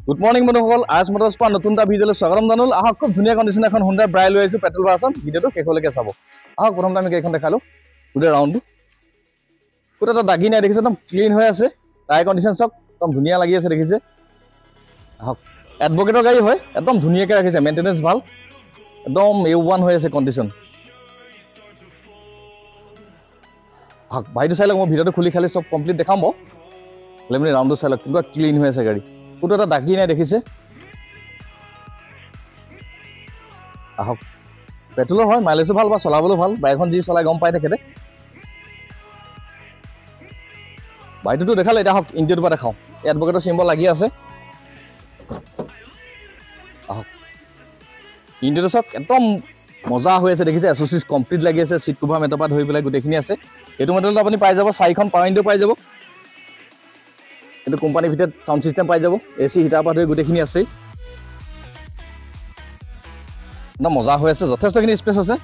Good morning বন্ধুসকল, আজ Motors পৰা নতুন এটা ভিডিঅ'লৈ স্বাগতম জনালোঁ। আহক খুব ধুনীয়া কণ্ডিশ্যন এখন হুণ্ডাই ব্ৰাই লৈ আহিছোঁ পেট্ৰল ভাৰ্চন। ভিডিঅ'টো শেষলৈকে চাব। আহক প্ৰথমতে আমি গাড়ীখন দেখালোঁ গোটেই ৰাউণ্ডটো। গোটেই এটা দাগি নাই দেখিছে, একদম ক্লিন হৈ আছে। টায়াৰ কণ্ডিশ্যন চাওক, একদম ধুনীয়া লাগি আছে দেখিছে। আহক এডভকেটৰ গাড়ী হয়, একদম ধুনীয়াকৈ ৰাখিছে, মেইনটেনেঞ্চ ভাল, একদম A1 হৈ আছে কণ্ডিশ্যন। আহক বাহিৰটো চাই লওক, মই ভিডিঅ'টো খুলি খালি চব কমপ্লিট দেখাম বাৰু। খালি আপুনি ৰাউণ্ডটো চাই লওক, কেনেকুৱা ক্লিন হৈ আছে গাড়ী, কোনো এটা দাগি নাই দেখিছে। আহক পেট্ৰলৰ হয়, মাইলেজো ভাল বা চলাবলৈও ভাল, বাইকখন যি চলাই গম পাই তেখেতে। বাইকটোতো দেখালে, এতিয়া আহক ইণ্টেৰিয়ৰটোৰ পৰা দেখাওঁ। এডভকেটৰ চিম্বল লাগি আছে। আহক ইণ্টেৰিয়ৰটো চাওক, একদম মজা হৈ আছে দেখিছে। এছ'চিছ কমপ্লিট লাগি আছে, চিট কভাৰ মেটৰ পৰা ধৰি পেলাই গোটেইখিনি আছে। এইটো মডেলত আপুনি পাই যাব 4খন পাৱাৰ উইণ্ডো পাই যাব। এইটো কোম্পানীৰ ভিতৰত চাউণ্ড ছিষ্টেম পাই যাব, AC হিটাৰৰ পৰা ধৰি গোটেইখিনি আছেই। একদম মজা হৈ আছে, যথেষ্টখিনি স্পেচ আছে।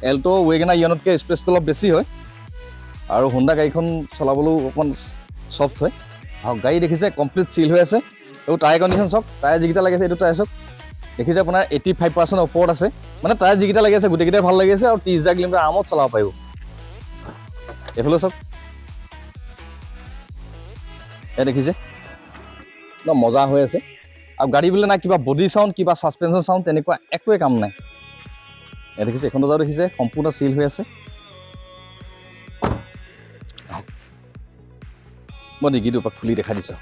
এল্টো ৱেগনাৰ ইয়নতকৈ স্পেচটো অলপ বেছি হয়, আৰু হুণ্ডা গাড়ীখন চলাবলৈও অকণমান ছফ্ট হয়। আৰু গাড়ী দেখিছে কমপ্লিট চিল হৈ আছে। আৰু টায়াৰ কণ্ডিশ্যন চাওক, টায়াৰ যিকেইটা লাগি আছে এইটো টায়াৰ চাওক, দেখিছে আপোনাৰ 85% ওপৰত আছে। মানে টায়াৰ যিকেইটা লাগি আছে গোটেইকেইটাই ভাল লাগি আছে, আৰু 30,000 কিলোমিটাৰ আৰামত চলাব পাৰিব। এইফালে চাওক, এই দেখিছে একদম মজা হৈ আছে। আৰু গাড়ী বোলে নাই কিবা বডি চাউণ্ড, কিবা ছাছপেনশ্যন চাউণ্ড, তেনেকুৱা একোৱে কাম নাই। এই দেখিছে, এখন দৰ্জাও দেখিছে সম্পূৰ্ণ চিল হৈ আছে। মই ডিগিটোৰ পৰা খুলি দেখা দিছোঁ।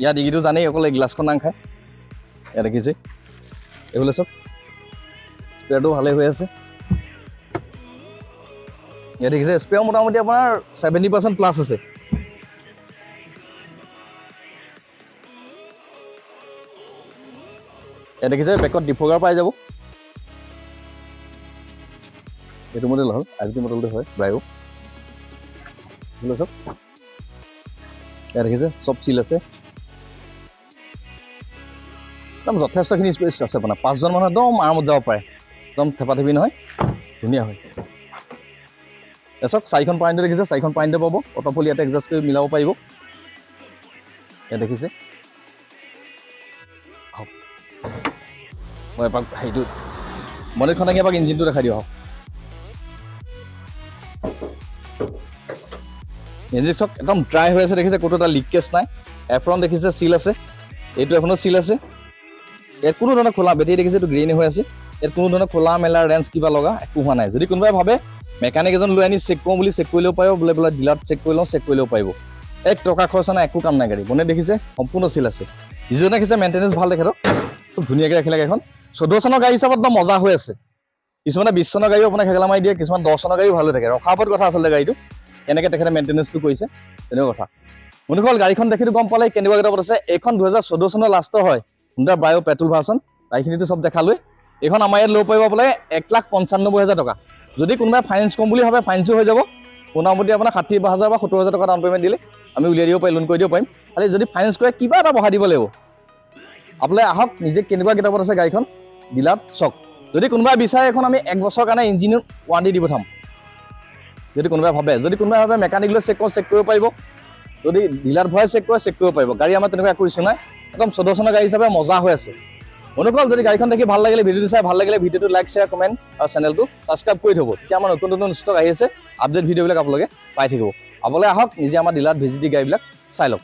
ইয়াৰ ডিগিটো জানেই, অকল এই গ্লাছখন নাং খায়। ইয়াত দেখিছে, এইফালে চাওক স্পেয়াৰটো ভালে হৈ আছে। ইয়াত দেখিছে স্পেয়াৰ মোটামুটি আপোনাৰ 70% প্লাছ আছে। ইয়াত দেখিছে বেকত ডিফগাৰ পাই যাব। এইটো মডেল হ'ল IVT মডেলটো হয় ব্ৰাইও। চাওক ইয়াত দেখিছে চব চিল আছে, একদম যথেষ্টখিনি স্পেচ আছে। আপোনাৰ 5জন মানুহ একদম আৰামত যাব পাৰে, একদম থেপাথেপি নহয়, ধুনীয়া হয়। চাওক 4খন পাৱাৰ উইণ্ডো দেখিছে, 4খন পাৱাৰ উইণ্ডো পাব। অট'ফুল ইয়াতে এডজাষ্ট কৰি মিলাব পাৰিব। ইয়াত দেখিছে, মই এপাক হেৰিটো মডেলখন থাকি এপাক ইঞ্জিনটো দেখাই দিওঁ। ইঞ্জিন চাওক একদম ড্ৰাই হৈ আছে দেখিছে, ক'তো এটা লিকেজ নাই। এফ্ৰন দেখিছে চিল আছে, এইটো এফ্ৰনত চিল আছে। ইয়াত কোনো ধৰণৰ খোলা, বেটেৰী দেখিছে এইটো গ্ৰীণ হৈ আছে। ইয়াত কোনো ধৰণৰ খোলা মেলা ৰেঞ্চ কিবা লগা একো হোৱা নাই। যদি কোনোবাই ভাবে মেকানিক এজন লৈ আনি চেক কৰোঁ বুলি চেক কৰি ল'ব পাৰিব, বোলে ডিলাৰত চেক কৰি লওঁ, চেক কৰি ল'ব পাৰিব। 1 টকা খৰচা নাই, একো কাম নাই। গাড়ী বনে দেখিছে সম্পূৰ্ণ চিল আছে। যিজনে দেখিছে মেইনটেনেঞ্চ ভাল তেখেতক, খুব ধুনীয়াকৈ ৰাখিলে গাড়ীখন। 14 চনৰ গাড়ী হিচাপত একদম মজা হৈ আছে। কিছুমানে 20 চনৰ গাড়ীও আপোনাক হেগেলা মাৰি দিয়ে, কিছুমান 10 চনৰ গাড়ীও ভাল হৈ থাকে। ৰখাৰ ওপৰত কথা আচলতে গাড়ীটো কেনেকৈ তেখেতে মেইনটেনেঞ্চটো কৰিছে, তেনেকুৱা কথা। বন্ধুসকল গাড়ীখন দেখিটো গম পালে কেনেকুৱা কিতাপত আছে। এইখন 2014 চনৰ লাষ্টৰ হয়, হুণ্ডা ব্ৰাইও পেট্ৰল ভাৰ্চন। গাড়ীখিনিতো চব দেখালোৱে। এইখন আমাৰ ইয়াত ল'ব পাৰিব বোলে 1,95,000 টকা। যদি কোনোবাই ফাইনেন্স কৰিম বুলি ভাবে ফাইনেন্সো হৈ যাব। মোটামুটি আপোনাৰ 60,000 বা 70,000 টকা ডাউন পে'মেণ্ট দিলে আমি উলিয়াই দিব পাৰিম, লোন কৰি দিব পাৰিম। খালি যদি ফাইনেন্স কৰে কিবা এটা বঢ়াই দিব লাগিব। আপোনালোকে আহক, নিজে কেনেকুৱা কিতাপত আছে গাড়ীখন ডিলাৰত চাওক। যদি কোনোবাই বিচাৰে এখন আমি 1 বছৰৰ কাৰণে ইঞ্জিনৰ ৱাৰেণ্টি দি পঠাম। যদি কোনোবাই ভাবে মেকানিক লৈ চেক কৰিব পাৰিব। যদি ডিলাৰত ভৰাই চেক কৰিব পাৰিব। গাড়ী আমাৰ তেনেকুৱা একো ইছ্যু নাই, একদম 14 চনৰ গাড়ী হিচাপে মজা হৈ আছে। বন্ধুসকল যদি গাড়ীখন দেখি ভাল লাগিলে, ভিডিঅ'টো চাই ভাল লাগিলে, ভিডিঅ'টো লাইক, শ্বেয়াৰ, কমেণ্ট আৰু চেনেলটো ছাবস্ক্ৰাইব কৰি থ'ব। তেতিয়া আমাৰ নতুন ষ্টক আহি আছে, আপডেট ভিডিঅ'বিলাক আপোনালোকে পাই থাকিব। আপোনালোকে আহক, নিজে আমাৰ ডিলাৰত ভিজিট দি গাড়ীবিলাক চাই লওক।